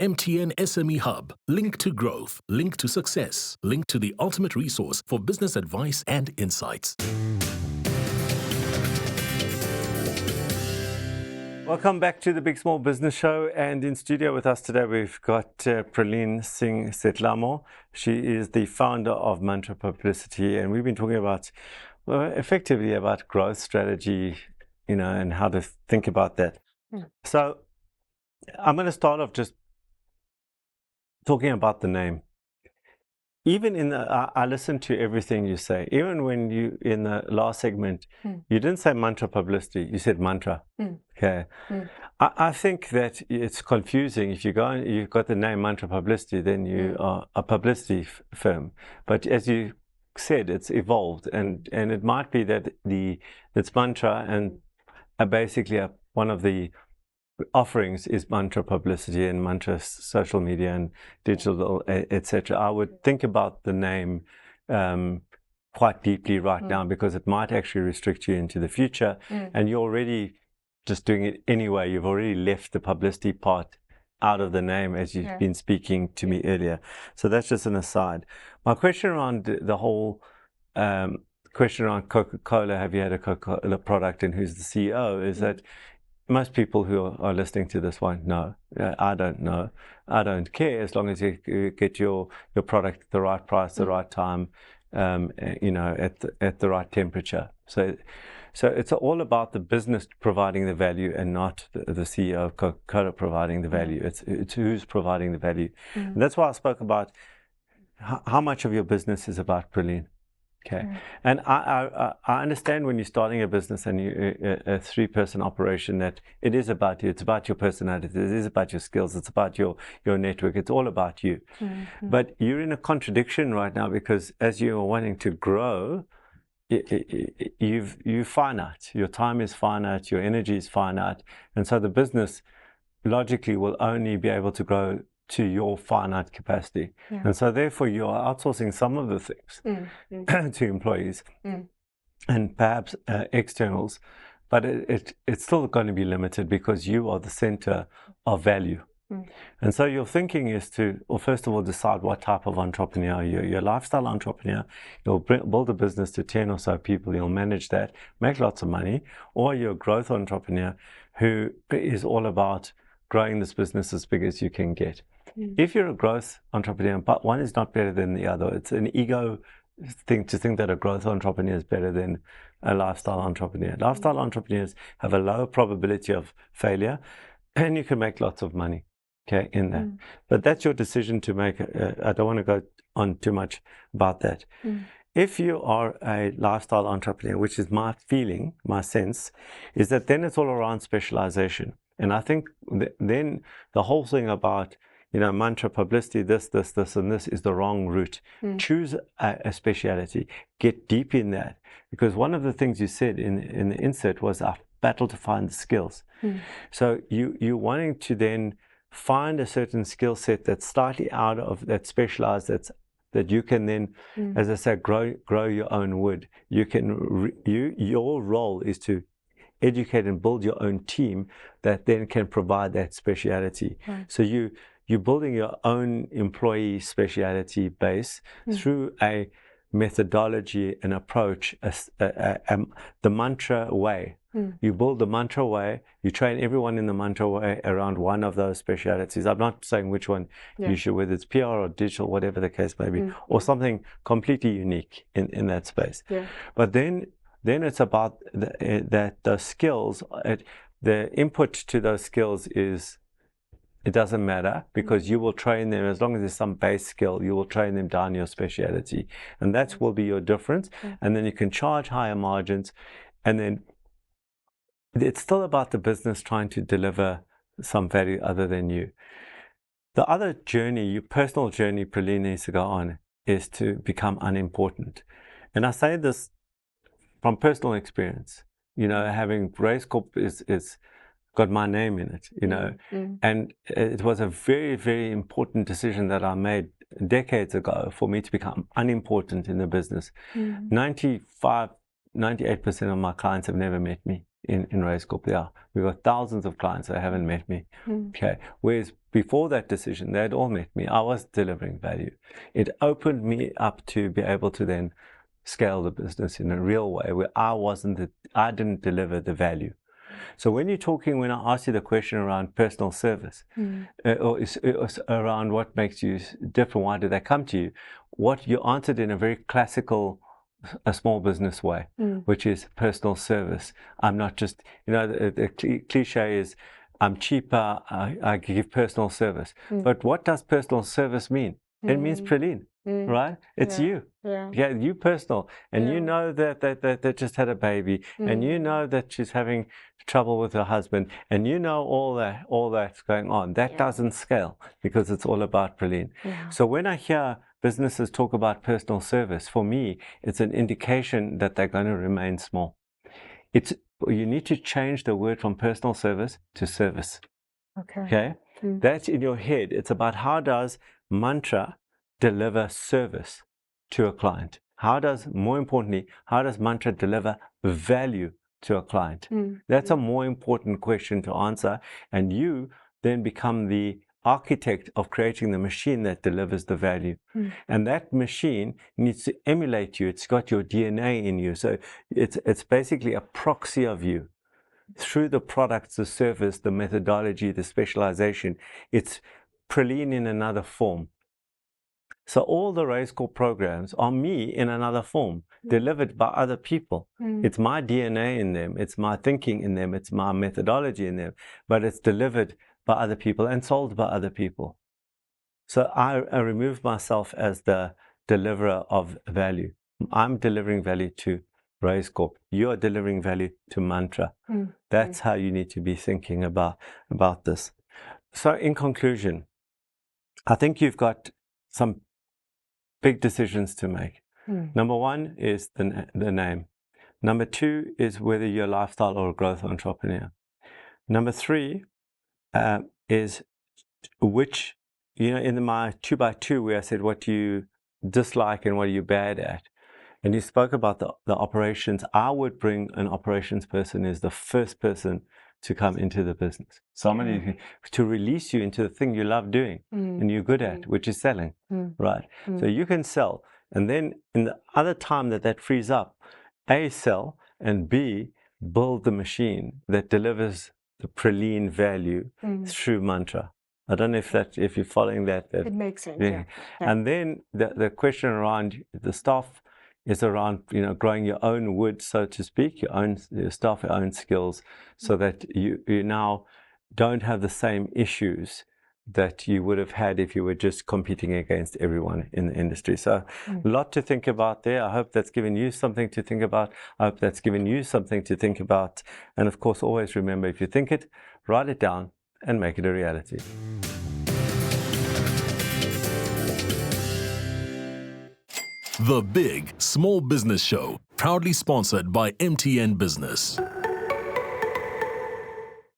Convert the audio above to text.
MTN SME Hub. Link to growth. Link to success. Link to the ultimate resource for business advice and insights. Welcome back to the Big Small Business Show, and in studio with us today we've got Prelene Singh-Seitlhamo. She is the founder of Mantra Publicity, and we've been talking about, well, effectively about growth strategy, and how to think about that. So I'm going to start off just talking about the name. Even I listened to everything you say. Even when you, in the last segment, you didn't say Mantra Publicity, you said Mantra. Okay. I think that it's confusing. If you go and you've got the name Mantra Publicity, then you are a publicity firm. But as you said, it's evolved, and it might be that it's Mantra, and basically one of the offerings is Mantra Publicity and Mantra social media and digital, etc. I would think about the name quite deeply right now, because it might actually restrict you into the future, and you're already just doing it anyway. You've already left the publicity part out of the name, as you've been speaking to me earlier. So that's just an aside. My question around the whole question around Coca-Cola, have you had a Coca-Cola product and who's the CEO, is that most people who are listening to this won't know. I don't know. I don't care, as long as you get your product at the right price, the right time, at the right temperature. So it's all about the business providing the value, and not the CEO of Coca-Cola providing the value. It's who's providing the value. And that's why I spoke about how much of your business is about Prelene. Okay. And I understand when you're starting a business and a 3-person operation, that it is about you. It's about your personality. It is about your skills. It's about your network. It's all about you. But you're in a contradiction right now, because as you are wanting to grow, you're finite. Your time is finite. Your energy is finite. And so the business logically will only be able to grow to your finite capacity. And so therefore you are outsourcing some of the things to employees and perhaps externals, but it's still going to be limited, because you are the center of value. And so your thinking is to, well, first of all, decide what type of entrepreneur you're. You're a lifestyle entrepreneur. You'll build a business to 10 or so people. You'll manage that, make lots of money. Or you're a growth entrepreneur who is all about growing this business as big as you can get. If you're a growth entrepreneur, but one is not better than the other. It's an ego thing to think that a growth entrepreneur is better than a lifestyle entrepreneur. Lifestyle entrepreneurs have a lower probability of failure, and you can make lots of money, okay, in that. But that's your decision to make. I don't want to go on too much about that. If you are a lifestyle entrepreneur, which is my feeling, my sense, is that then it's all around specialization. And I think then the whole thing about, Mantra Publicity, this, and this is the wrong route. Choose a speciality. Get deep in that. Because one of the things you said in the insert was a battle to find the skills. So you're wanting to then find a certain skill set that's slightly out of that specialized, that you can then, as I said, grow your own wood. Your role is to educate and build your own team that then can provide that speciality. So you're building your own employee speciality base through a methodology, an approach, the Mantra way. You build the Mantra way. You train everyone in the Mantra way around one of those specialities. I'm not saying which one you should, whether it's PR or digital, whatever the case may be, or something completely unique in that space. But then it's about the skills. The input to those skills is, it doesn't matter, because you will train them, as long as there's some base skill, you will train them down your speciality. And that will be your difference. And then you can charge higher margins. And then it's still about the business trying to deliver some value other than you. The other journey, your personal journey, Prelene needs to go on, is to become unimportant. And I say this from personal experience. Having Race Corp is got my name in it, and it was a very, very important decision that I made decades ago for me to become unimportant in the business. 98% of my clients have never met me. in Raiz Corp. Yeah, we've got thousands of clients that haven't met me. Okay, whereas before that decision, they had all met me. I was delivering value. It opened me up to be able to then scale the business in a real way where I didn't deliver the value. So when I asked you the question around personal service, or around what makes you different, why did they come to you? What you answered in a very classical, a small business way, which is personal service. I'm not just, the cliche is, I'm cheaper, I give personal service. But what does personal service mean? It means Prelene, right? It's you. Yeah, you personal. And you know that just had a baby, and you know that she's having trouble with her husband, and you know all that's going on. That doesn't scale because it's all about Prelene. So when I hear businesses talk about personal service, for me, it's an indication that they're going to remain small. You need to change the word from personal service to service. Okay? That's in your head. It's about how does Mantra deliver service to a client? More importantly, how does Mantra deliver value to a client? That's a more important question to answer. And you then become the architect of creating the machine that delivers the value. And that machine needs to emulate you. It's got your DNA in you. So it's basically a proxy of you. Through the products, the service, the methodology, the specialization, it's Prelene in another form. So all the Raiz Corp programs are me in another form, delivered by other people. It's my DNA in them, it's my thinking in them, it's my methodology in them, but it's delivered by other people and sold by other people. So I remove myself as the deliverer of value. I'm delivering value to Raiz Corp. You are delivering value to Mantra. That's how you need to be thinking about this. So in conclusion, I think you've got some big decisions to make. Number one is the name. Number two is whether you're a lifestyle or a growth entrepreneur. Number three is which, in my 2x2 where I said what do you dislike and what are you bad at. And you spoke about the operations. I would bring an operations person as the first person to come into the business. Somebody to release you into the thing you love doing and you're good at, which is selling, right? So you can sell. And then in the other time that frees up, A, sell, and B, build the machine that delivers the Prelene value through Mantra. I don't know if you're following that. It makes sense, yeah. And then the question around the staff is around, growing your own wood, so to speak, your staff, your own skills, so that you now don't have the same issues that you would have had if you were just competing against everyone in the industry. So a lot to think about there. I hope that's given you something to think about. I hope that's given you something to think about. And of course, always remember, if you think it, write it down and make it a reality. The Big Small Business Show, proudly sponsored by MTN Business.